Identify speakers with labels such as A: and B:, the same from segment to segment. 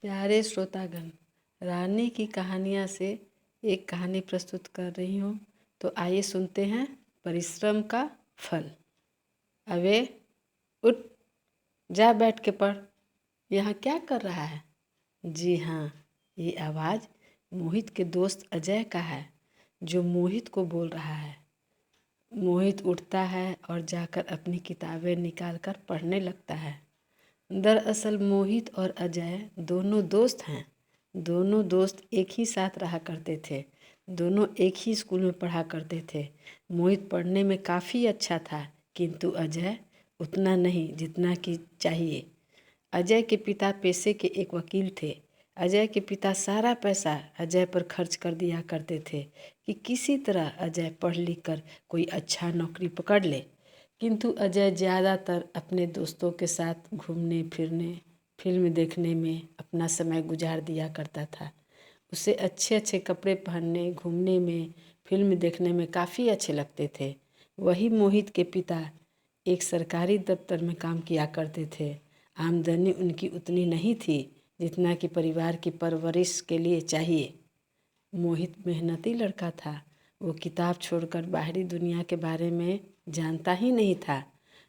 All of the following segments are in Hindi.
A: प्यारे श्रोतागण, रानी की कहानियाँ से एक कहानी प्रस्तुत कर रही हूँ। तो आइए सुनते हैं परिश्रम का फल। अबे उठ, जा बैठ के पढ़। यहाँ क्या कर रहा है? जी हाँ, ये आवाज़ मोहित के दोस्त अजय का है, जो मोहित को बोल रहा है। मोहित उठता है और जाकर अपनी किताबें निकालकर पढ़ने लगता है। दरअसल मोहित और अजय दोनों दोस्त हैं। दोनों दोस्त एक ही साथ रहा करते थे। दोनों एक ही स्कूल में पढ़ा करते थे। मोहित पढ़ने में काफ़ी अच्छा था, किंतु अजय उतना नहीं जितना कि चाहिए। अजय के पिता पेशे के एक वकील थे। अजय के पिता सारा पैसा अजय पर खर्च कर दिया करते थे कि किसी तरह अजय पढ़ लिख कर कोई अच्छा नौकरी पकड़ ले। किंतु अजय ज़्यादातर अपने दोस्तों के साथ घूमने फिरने, फिल्म देखने में अपना समय गुजार दिया करता था। उसे अच्छे अच्छे कपड़े पहनने, घूमने में, फिल्म देखने में काफ़ी अच्छे लगते थे। वही मोहित के पिता एक सरकारी दफ्तर में काम किया करते थे। आमदनी उनकी उतनी नहीं थी जितना कि परिवार की परवरिश के लिए चाहिए। मोहित मेहनती लड़का था। वो किताब छोड़कर बाहरी दुनिया के बारे में जानता ही नहीं था।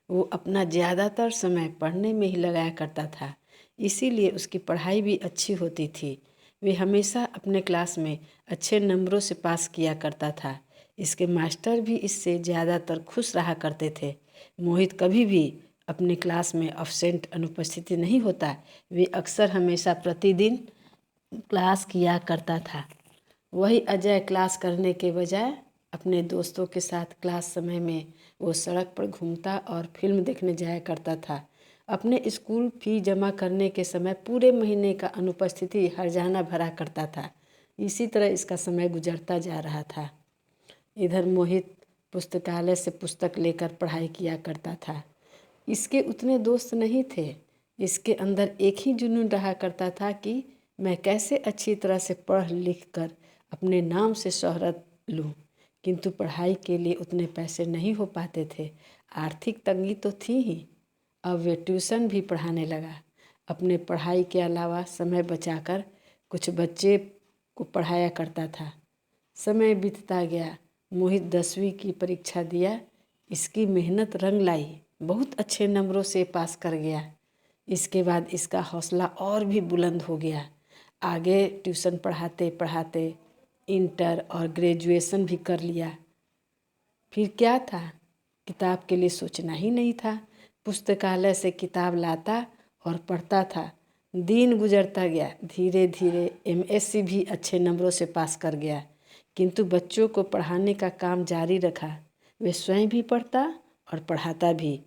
A: वो अपना ज़्यादातर समय पढ़ने में ही लगाया करता था, इसीलिए उसकी पढ़ाई भी अच्छी होती थी। वे हमेशा अपने क्लास में अच्छे नंबरों से पास किया करता था। इसके मास्टर भी इससे ज़्यादातर खुश रहा करते थे। मोहित कभी भी अपने क्लास में अब्सेंट अनुपस्थिति नहीं होता। वे अक्सर हमेशा प्रतिदिन क्लास किया करता था। वही अजय क्लास करने के बजाय अपने दोस्तों के साथ क्लास समय में वो सड़क पर घूमता और फिल्म देखने जाया करता था। अपने स्कूल फी जमा करने के समय पूरे महीने का अनुपस्थिति हर्जाना भरा करता था। इसी तरह इसका समय गुजरता जा रहा था। इधर मोहित पुस्तकालय से पुस्तक लेकर पढ़ाई किया करता था। इसके उतने दोस्त नहीं थे। इसके अंदर एक ही जुनून रहा करता था कि मैं कैसे अच्छी तरह से पढ़ लिख कर अपने नाम से शोहरत लूँ। किंतु पढ़ाई के लिए उतने पैसे नहीं हो पाते थे। आर्थिक तंगी तो थी ही। अब वे ट्यूशन भी पढ़ाने लगा। अपने पढ़ाई के अलावा समय बचाकर कुछ बच्चे को पढ़ाया करता था। समय बीतता गया। मोहित 10वीं की परीक्षा दिया। इसकी मेहनत रंग लाई। बहुत अच्छे नंबरों से पास कर गया। इसके बाद इसका हौसला और भी बुलंद हो गया। आगे ट्यूशन पढ़ाते पढ़ाते इंटर और ग्रेजुएशन भी कर लिया। फिर क्या था, किताब के लिए सोचना ही नहीं था। पुस्तकालय से किताब लाता और पढ़ता था। दिन गुजरता गया। धीरे धीरे एमएससी भी अच्छे नंबरों से पास कर गया। किंतु बच्चों को पढ़ाने का काम जारी रखा। वे स्वयं भी पढ़ता और पढ़ाता भी।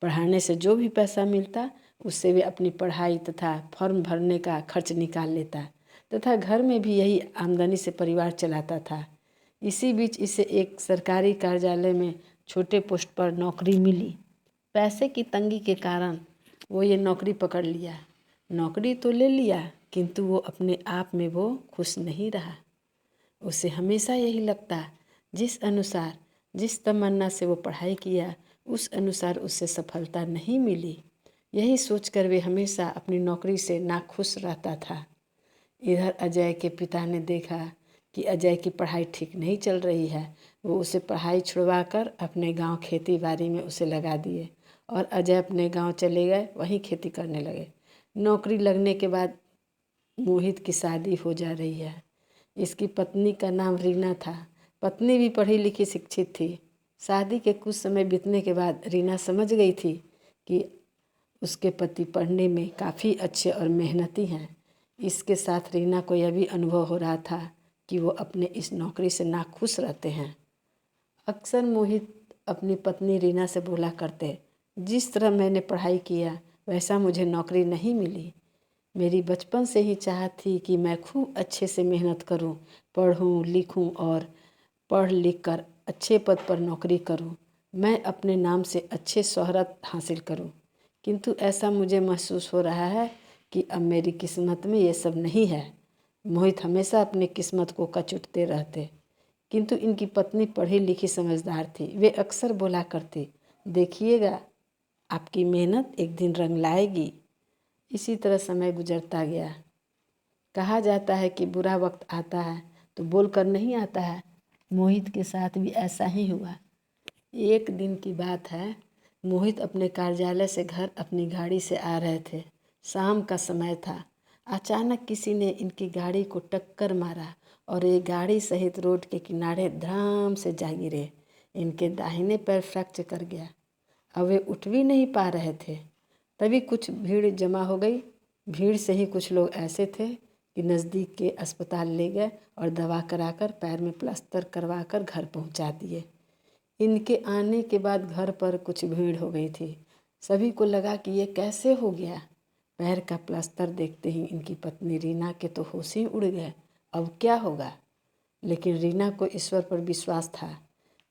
A: पढ़ाने से जो भी पैसा मिलता उससे वे अपनी पढ़ाई तथा फॉर्म भरने का खर्च निकाल लेता तथा घर में भी यही आमदनी से परिवार चलाता था। इसी बीच इसे एक सरकारी कार्यालय में छोटे पोस्ट पर नौकरी मिली। पैसे की तंगी के कारण वो ये नौकरी पकड़ लिया। नौकरी तो ले लिया, किंतु वो अपने आप में वो खुश नहीं रहा। उसे हमेशा यही लगता, जिस तमन्ना से वो पढ़ाई किया उस अनुसार उसे सफलता नहीं मिली। यही सोचकर वे हमेशा अपनी नौकरी से नाखुश रहता था। इधर अजय के पिता ने देखा कि अजय की पढ़ाई ठीक नहीं चल रही है। वो उसे पढ़ाई छुड़वा कर अपने गांव खेती बाड़ी में उसे लगा दिए और अजय अपने गांव चले गए, वहीं खेती करने लगे। नौकरी लगने के बाद मोहित की शादी हो जा रही है। इसकी पत्नी का नाम रीना था। पत्नी भी पढ़ी लिखी शिक्षित थी। शादी के कुछ समय बीतने के बाद रीना समझ गई थी कि उसके पति पढ़ने में काफ़ी अच्छे और मेहनती हैं। इसके साथ रीना को यह भी अनुभव हो रहा था कि वो अपने इस नौकरी से नाखुश रहते हैं। अक्सर मोहित अपनी पत्नी रीना से बोला करते, जिस तरह मैंने पढ़ाई किया वैसा मुझे नौकरी नहीं मिली। मेरी बचपन से ही चाह थी कि मैं खूब अच्छे से मेहनत करूं, पढ़ूं लिखूं और पढ़ लिख कर अच्छे पद पर नौकरी करूं। मैं अपने नाम से अच्छे शोहरत हासिल करूं। किंतु ऐसा मुझे महसूस हो रहा है कि अब मेरी किस्मत में ये सब नहीं है। मोहित हमेशा अपनी किस्मत को कचुटते रहते। किंतु इनकी पत्नी पढ़ी लिखी समझदार थी। वे अक्सर बोला करती, देखिएगा आपकी मेहनत एक दिन रंग लाएगी। इसी तरह समय गुजरता गया। कहा जाता है कि बुरा वक्त आता है तो बोल कर नहीं आता है। मोहित के साथ भी ऐसा ही हुआ। एक दिन की बात है, मोहित अपने कार्यालय से घर अपनी गाड़ी से आ रहे थे। शाम का समय था। अचानक किसी ने इनकी गाड़ी को टक्कर मारा और ये गाड़ी सहित रोड के किनारे धड़ाम से जा गिरे। इनके दाहिने पैर फ्रैक्चर कर गया। अब वे उठ भी नहीं पा रहे थे। तभी कुछ भीड़ जमा हो गई। भीड़ से ही कुछ लोग ऐसे थे कि नज़दीक के अस्पताल ले गए और दवा कराकर पैर में प्लास्टर करवा कर घर पहुंचा दिए। इनके आने के बाद घर पर कुछ भीड़ हो गई थी। सभी को लगा कि ये कैसे हो गया। पैर का प्लास्टर देखते ही इनकी पत्नी रीना के तो होश ही उड़ गए। अब क्या होगा? लेकिन रीना को ईश्वर पर विश्वास था।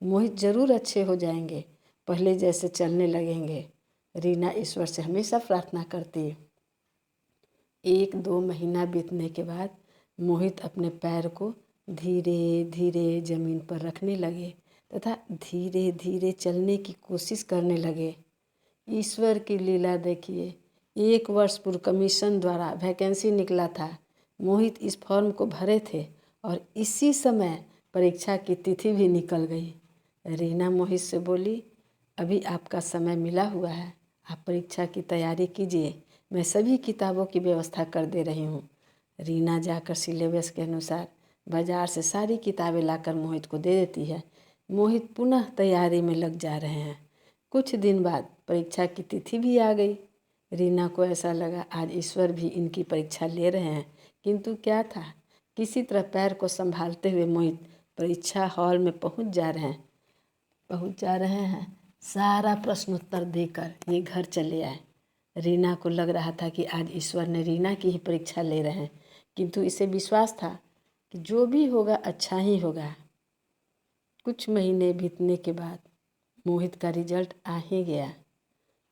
A: मोहित जरूर अच्छे हो जाएंगे, पहले जैसे चलने लगेंगे। रीना ईश्वर से हमेशा प्रार्थना करती। 1-2 महीना बीतने के बाद मोहित अपने पैर को धीरे धीरे जमीन पर रखने लगे तथा धीरे धीरे चलने की कोशिश करने लगे। ईश्वर की लीला देखिए। 1 वर्ष पूर्व कमीशन द्वारा वैकेंसी निकला था। मोहित इस फॉर्म को भरे थे और इसी समय परीक्षा की तिथि भी निकल गई। रीना मोहित से बोली, अभी आपका समय मिला हुआ है, आप परीक्षा की तैयारी कीजिए, मैं सभी किताबों की व्यवस्था कर दे रही हूँ। रीना जाकर सिलेबस के अनुसार बाजार से सारी किताबें लाकर मोहित को दे देती है। मोहित पुनः तैयारी में लग जा रहे हैं। कुछ दिन बाद परीक्षा की तिथि भी आ गई। रीना को ऐसा लगा आज ईश्वर भी इनकी परीक्षा ले रहे हैं, किंतु क्या था, किसी तरह पैर को संभालते हुए मोहित परीक्षा हॉल में पहुंच जा रहे हैं। सारा प्रश्नोत्तर देकर ये घर चले आए। रीना को लग रहा था कि आज ईश्वर ने रीना की ही परीक्षा ले रहे हैं, किंतु इसे विश्वास था कि जो भी होगा अच्छा ही होगा। कुछ महीने बीतने के बाद मोहित का रिजल्ट आ ही गया,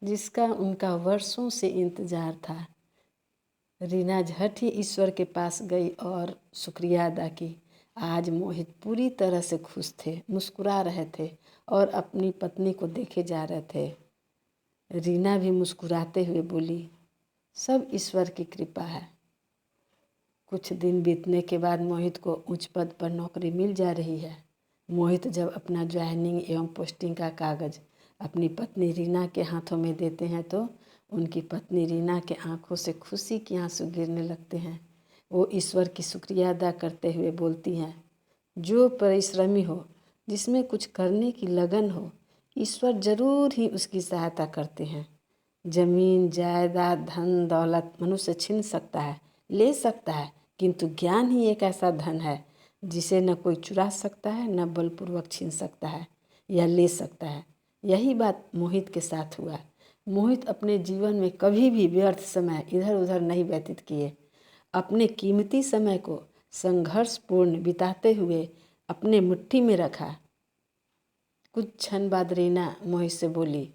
A: जिसका उनका वर्षों से इंतजार था। रीना झट ही ईश्वर के पास गई और शुक्रिया अदा की। आज मोहित पूरी तरह से खुश थे, मुस्कुरा रहे थे और अपनी पत्नी को देखे जा रहे थे। रीना भी मुस्कुराते हुए बोली, सब ईश्वर की कृपा है। कुछ दिन बीतने के बाद मोहित को उच्च पद पर नौकरी मिल जा रही है। मोहित जब अपना ज्वाइनिंग एवं पोस्टिंग का कागज़ अपनी पत्नी रीना के हाथों में देते हैं तो उनकी पत्नी रीना के आंखों से खुशी के आंसू गिरने लगते हैं। वो ईश्वर की शुक्रिया अदा करते हुए बोलती हैं, जो परिश्रमी हो, जिसमें कुछ करने की लगन हो, ईश्वर जरूर ही उसकी सहायता करते हैं। जमीन जायदाद धन दौलत मनुष्य छीन सकता है, ले सकता है, किंतु ज्ञान ही एक ऐसा धन है जिसे न कोई चुरा सकता है, न बलपूर्वक छीन सकता है या ले सकता है। यही बात मोहित के साथ हुआ। मोहित अपने जीवन में कभी भी व्यर्थ समय इधर उधर नहीं व्यतीत किए। अपने कीमती समय को संघर्षपूर्ण बिताते हुए अपने मुट्ठी में रखा। कुछ क्षण बाद रीना मोहित से बोली,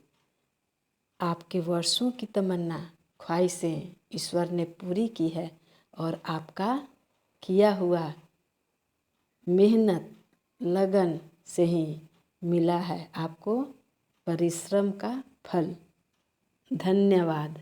A: आपके वर्षों की तमन्ना ख्वाहिशें ईश्वर ने पूरी की है और आपका किया हुआ मेहनत लगन से ही मिला है आपको परिश्रम का फल। धन्यवाद।